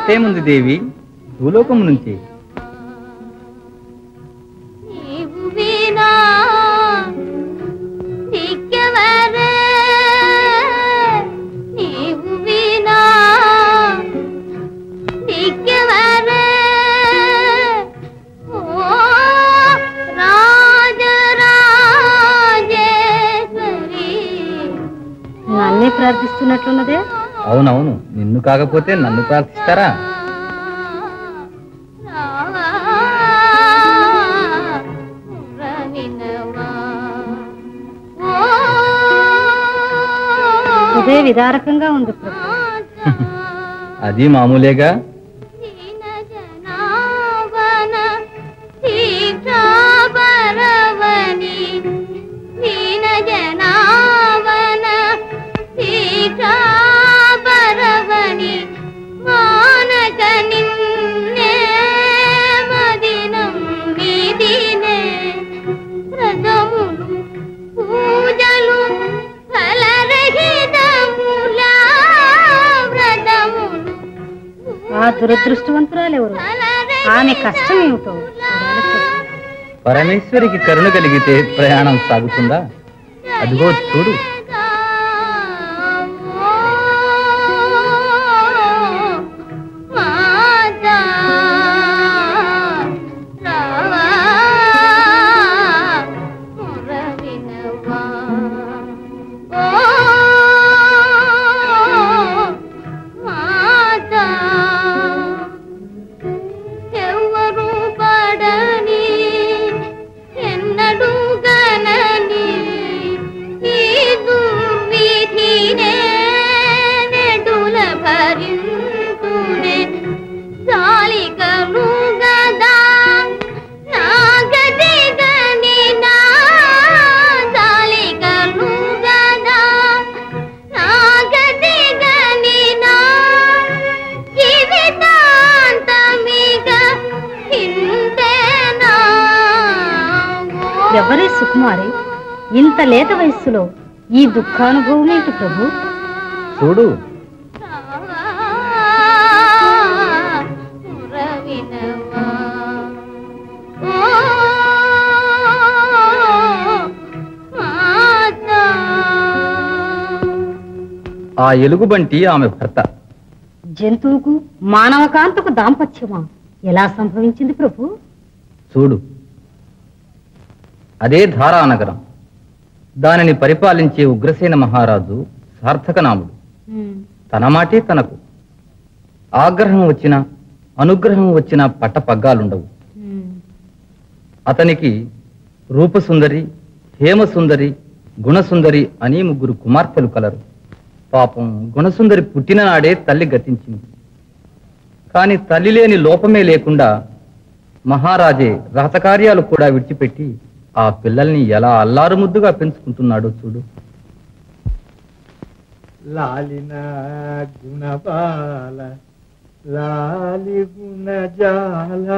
కొత్తేముంది దేవి, భూలోకం నుంచి. నన్నే ప్రార్థిస్తున్నట్లున్నదే. అవునవును, నిన్ను కాకపోతే నన్ను ప్రార్థిస్తారా? ఇదే విదారకంగా ఉంది. అది మామూలేగా. ఆ దురదృష్టవంతురాలెవరు? ఆమె కష్టం ఏమిటో. పరమేశ్వరికి కరుణ కలిగితే ప్రయాణం సాగుతుందా? అదిగో చూడు. ఎవరే సుకుమారి, ఇంత లేత వయస్సులో ఈ దుఃఖానుభవం ఏంటి ప్రభు? చూడు. ఆ ఎలుగుబంటి ఆమె భర్త. జంతువుకు మానవకాంతకు దాంపత్యమా? ఎలా సంభవించింది ప్రభు? చూడు, అదే ధారానగరం. దానిని పరిపాలించే ఉగ్రసేన మహారాజు సార్థకనాముడు. తన మాటే తనకు. ఆగ్రహం వచ్చినా అనుగ్రహం వచ్చినా పట్టపగ్గాలుండవు. అతనికి రూపసుందరి, హేమసుందరి, గుణసుందరి అని 3 కుమార్తెలు కలరు. పాపం గుణసుందరి పుట్టిన నాడే తల్లి గతించింది. కాని తల్లి లేని లోపమే లేకుండా మహారాజే రహతకార్యాలు కూడా విడిచిపెట్టి ఆ పిల్లల్ని ఎలా అల్లారు ముద్దుగా పెంచుకుంటున్నాడో చూడు. లాలిన గుణపాల లాలి గుణజాల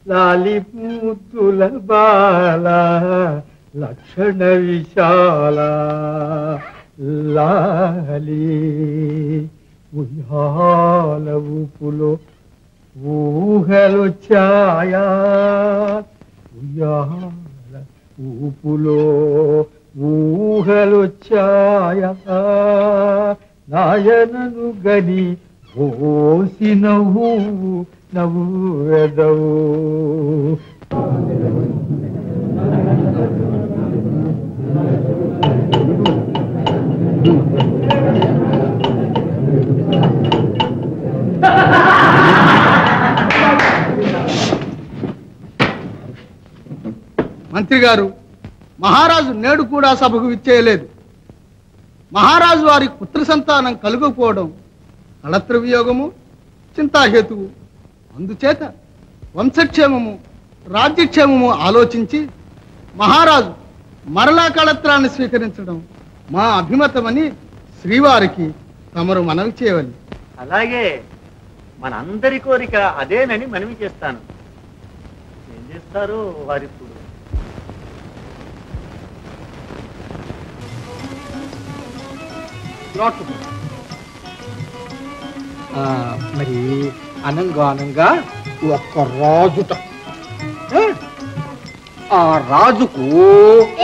లాలి పూతుల బాల లక్షణ విశాల లాలి ఉయ్యాల ఊపులో ఊహలు ఛాయా ఉయ్యాల ఊపులో ఊహలు ఛాయా నాయనను గని ఓసి నవ్వు నవ్వు వెదవు. మంత్రి గారు, మహారాజు నేడు కూడా సభకు విచ్చేయలేదు. మహారాజు వారికి పుత్ర సంతానం కలుగకపోవడం కళత్ర వియోగము, చింతాహేతువు. అందుచేత వంశక్షేమము, రాజ్యక్షేమము ఆలోచించి మహారాజు మరలా కళత్రాన్ని స్వీకరించడం మా అభిమతమని శ్రీవారికి తమరు మనవి చేయవలి. అలాగే, మనందరి కోరిక అదేనని మనవి చేస్తాను. ఏం చేస్తారో వారిప్పుడు. మరి అనంగా అనంగా ఒక్క రాజుట. ఆ రాజుకు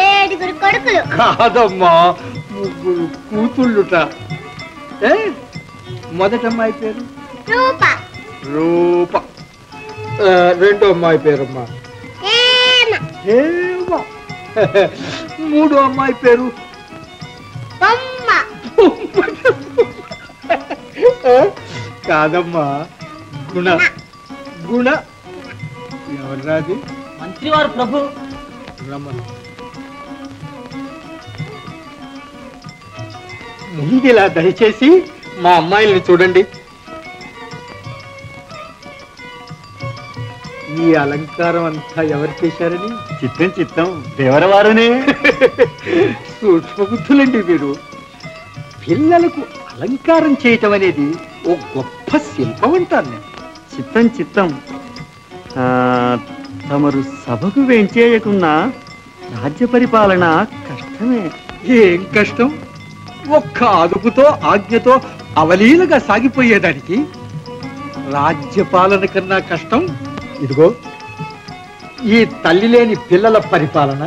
7 కొడుకులు. కాదమ్మా, 3 కూతుళ్ళుట. మొదటమ్మాయి పేరు రూప. రూప. రెండో అమ్మాయి పేరమ్మా హేమ. 3వ అమ్మాయి పేరు బొమ్మ. కాదమ్మా, గుణ. గుణ ఎవర్రాది? మంత్రివారు ప్రభు. రమణ. ముందులా దయచేసి మా అమ్మాయిల్ని చూడండి. ఈ అలంకారం అంతా ఎవరు చేశారని? చిత్తం చిత్తం దేవరవారునే. సూక్ష్మబుద్ధులండి మీరు. పిల్లలకు అలంకారం చేయటం అనేది ఓ గొప్ప శిల్పం అంటాను నేను. చిత్తం చిత్తం. తమరు సభకు వేంచేయకున్నా రాజ్య పరిపాలన కష్టమే. ఏం కష్టం? ఒక్క అదుపుతో ఆజ్ఞతో అవలీలగా సాగిపోయేదానికి రాజ్యపాలన కన్నా కష్టం ఇదిగో ఈ తల్లి లేని పిల్లల పరిపాలన,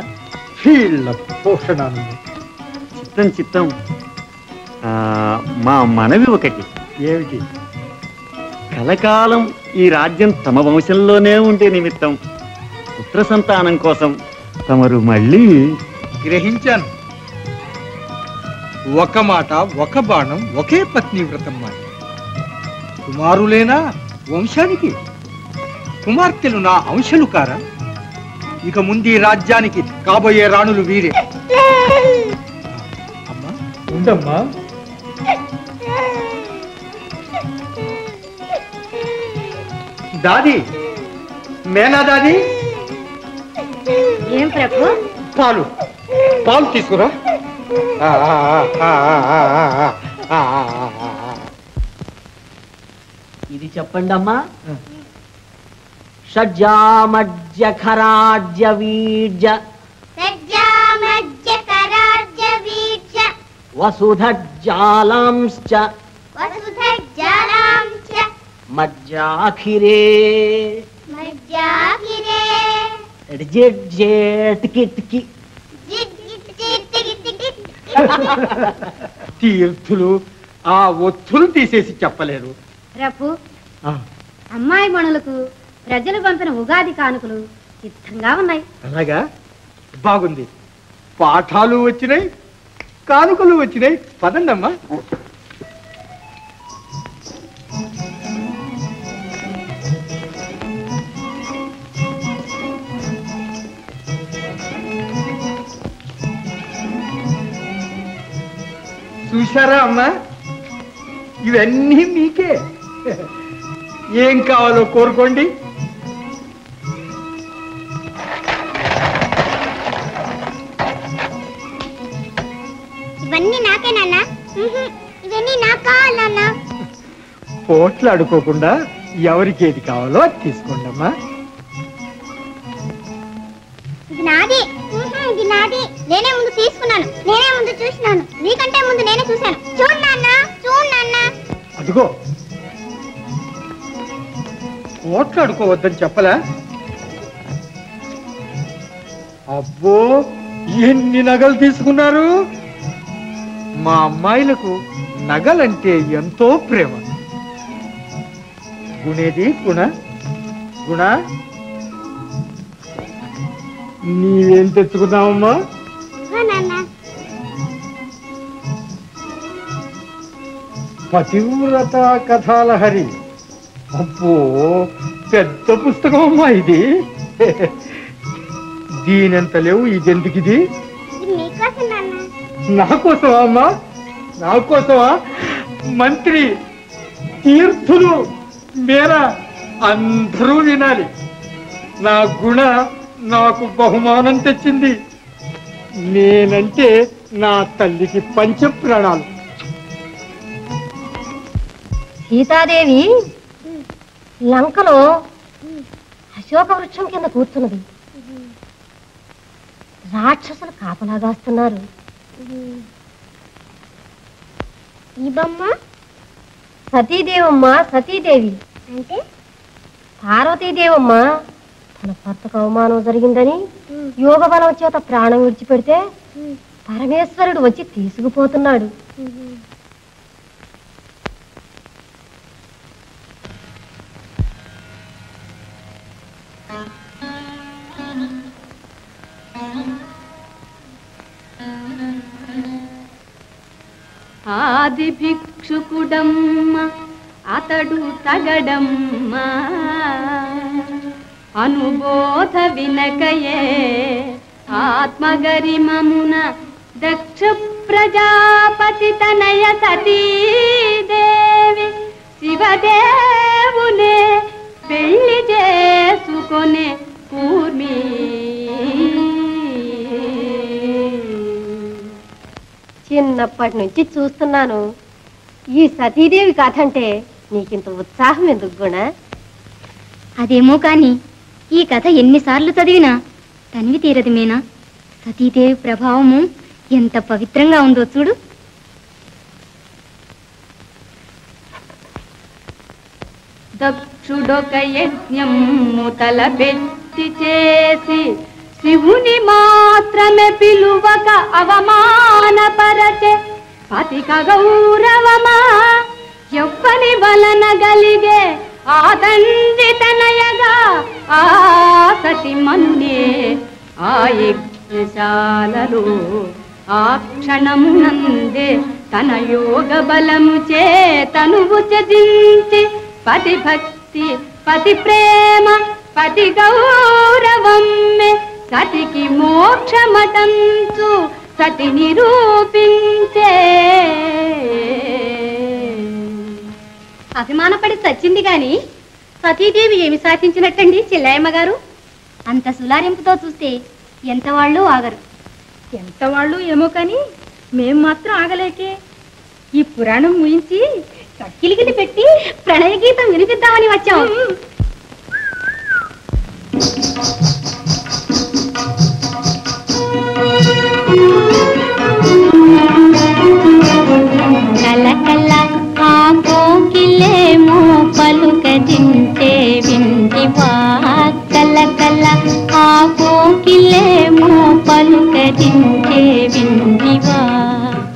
వీళ్ళ పోషణ. చిత్తం చిత్తం. మా మనవి ఒకటి. ఏమిటి? కలకాలం ఈ రాజ్యం తమ వంశంలోనే ఉండే నిమిత్తం పుత్ర సంతానం కోసం తమరు మళ్ళీ. గ్రహించాను. ఒక మాట, ఒక బాణం, ఒకే పత్ని వ్రతం మాట. కుమారులేనా వంశానికి? కుమార్తెలు నా అంశలు కారా? ఇక ముందు రాజ్యానికి కాబోయే రాణులు వీరే. అమ్మా ఉండమ్మా. దాది, మేనా దాది. ఏం ప్రభు? పాలు పాలు తీసుకురా. ఇది చెప్పండి అమ్మా. షడ్జామజ్య ఖరాజ్య వీర్య వసుధజ్జాలాంశ్చ మజ్జాఖిరే టికి తీర్థులు ఆ ఒత్తులు తీసేసి చెప్పలేరు. ప్రభు, అమ్మాయి మణులకు ప్రజలు పంపిన ఉగాది కానుకలు సిద్ధంగా ఉన్నాయి. అలాగా? బాగుంది. పాఠాలు వచ్చినాయి, కానుకలు వచ్చినాయి. పదండమ్మా. చూశారా అమ్మా, ఇవన్నీ మీకే. ఏం కావాలో కోరుకోండి. ఇవన్నీ నాకే నాన్న. ఇవన్నీ నాకు కావాలి నాన్న. పోట్లాడుకోకుండా ఎవరికి ఏది కావాలో అది తీసుకోండి అమ్మా. ఇది నాది. ఇది నాది. నేనే ముందు తీసుకున్నాను, నేనే ముందు చూసినాను, నీకంటే ముందు నేనే చూశాను. చూడు నాన్న, చూడు నాన్న. అదిగో, పోట్లాడుకోవద్దని చెప్పలా? అబ్బో, ఎన్ని నగలు తీసుకున్నారు! మా అమ్మాయిలకు నగలంటే ఎంతో ప్రేమ. గుణేది గుణ. గుణ, నీవేం తెచ్చుకున్నావమ్మా? పతివ్రత కథాలహరి. అబ్బో, పెద్ద పుస్తకం అమ్మా ఇది. దీనెంత లేవు. ఇదెందుకిది? నా కోసమా అమ్మా? నా కోసమా? మంత్రి, తీర్థులు, మేరా అందరూ వినాలి. నా గుణ నాకు బహుమానం తెచ్చింది. నేనంటే నా తల్లికి పంచప్రాణాలు. సీతాదేవి లంకలో అశోక వృక్షం కింద కూర్చున్నది. రాక్షసులు కాపలాగాస్తున్నారు. ఈ బొమ్మ సతీదేవమ్మ సతీదేవి అంటే పార్వతీదేవమ్మ తన భర్తకు అవమానం జరిగిందని యోగ బలం చేత ప్రాణం విడిచిపెడితే పరమేశ్వరుడు వచ్చి తీసుకుపోతున్నాడు. ఆది భిక్షుకుడమ్మ అతడు తగడమ్మ అనుబోధ వినకయే ఆత్మగరిమమున దక్ష ప్రజాపతి తనయ సతీదేవి శివదేవునే పెళ్లి చేసుకొనే కూర్మి. చిన్నప్పటి నుంచి చూస్తున్నాను. ఈ సతీదేవి కథ అంటే నీకింత ఉత్సాహం ఎందుకు గుణ? అదేమో కాని ఈ కథ ఎన్నిసార్లు చదివినా తనివి తీరదు మీనా. సతీదేవి ప్రభావము ఎంత పవిత్రంగా ఉందో చూడు. దక్షుడొక యజ్ఞము తలపెట్టి చేసి శివుని మాత్రమే పిలువక అవమానపరచే పతిక గౌరవమా ఎవ్వని వలన గలిగే ఆ తండ్రి తనయగా ఆ సతి మన్నే ఆ యజ్ఞశాలలో ఆ క్షణమునందే తన యోగ బలము చే తనువు త్యజించి పతి భక్తి పతి ప్రేమ పతి గౌరవమ్మె సతికి మోక్షమటంచు సతి నిరూపించే. అభిమానపడి చచ్చింది గాని సతీదేవి ఏమి సాధించినట్టండి చెల్లయ్యమ్మ గారు? అంత సులారింపుతో చూస్తే ఎంత వాళ్ళు ఆగరు. ఎంత వాళ్ళు ఏమో కానీ మేం మాత్రం ఆగలేకే. ఈ పురాణం ముయించి కిలికిలి పెట్టి ప్రణయ గీతం వినిపిద్దామని వచ్చాం. కలకల ఆ కోకిలేమో పలుకదించే వింటివా. కలకల ఆ కోకిలేమో పలుకదించే వింటివా.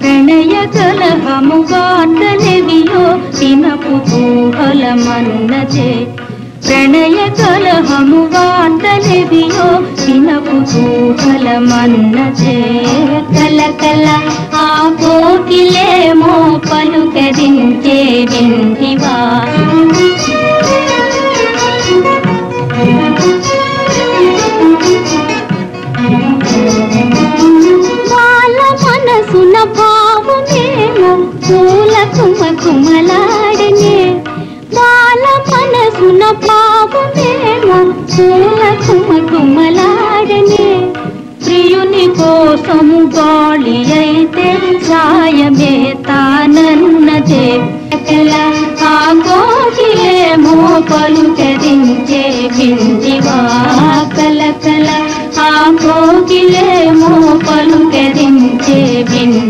ప్రణయ కలహము వార్తలెవియో వినపు ఊహలమన్నదే. ప్రణయ కలహము వార్తలెవియో వినపు ఊహలమన్నదే. కలకల ఆ కోకిలేమో పలుకరించే వింటివా. వాళ్ళ మనసున భావమేమో పూల కుమకుమలాడనే. వాళ్ళ మనసున భావమేమో పూల కుమకుమలాడనే. ప్రియుని కోసము గాళి అయితే సాయమే తానన్నదే. ఆ కోకిలేమో పలుకరించే వింటివా. కలకల ఆ కోకిలేమో పలుకరించే వింటివా.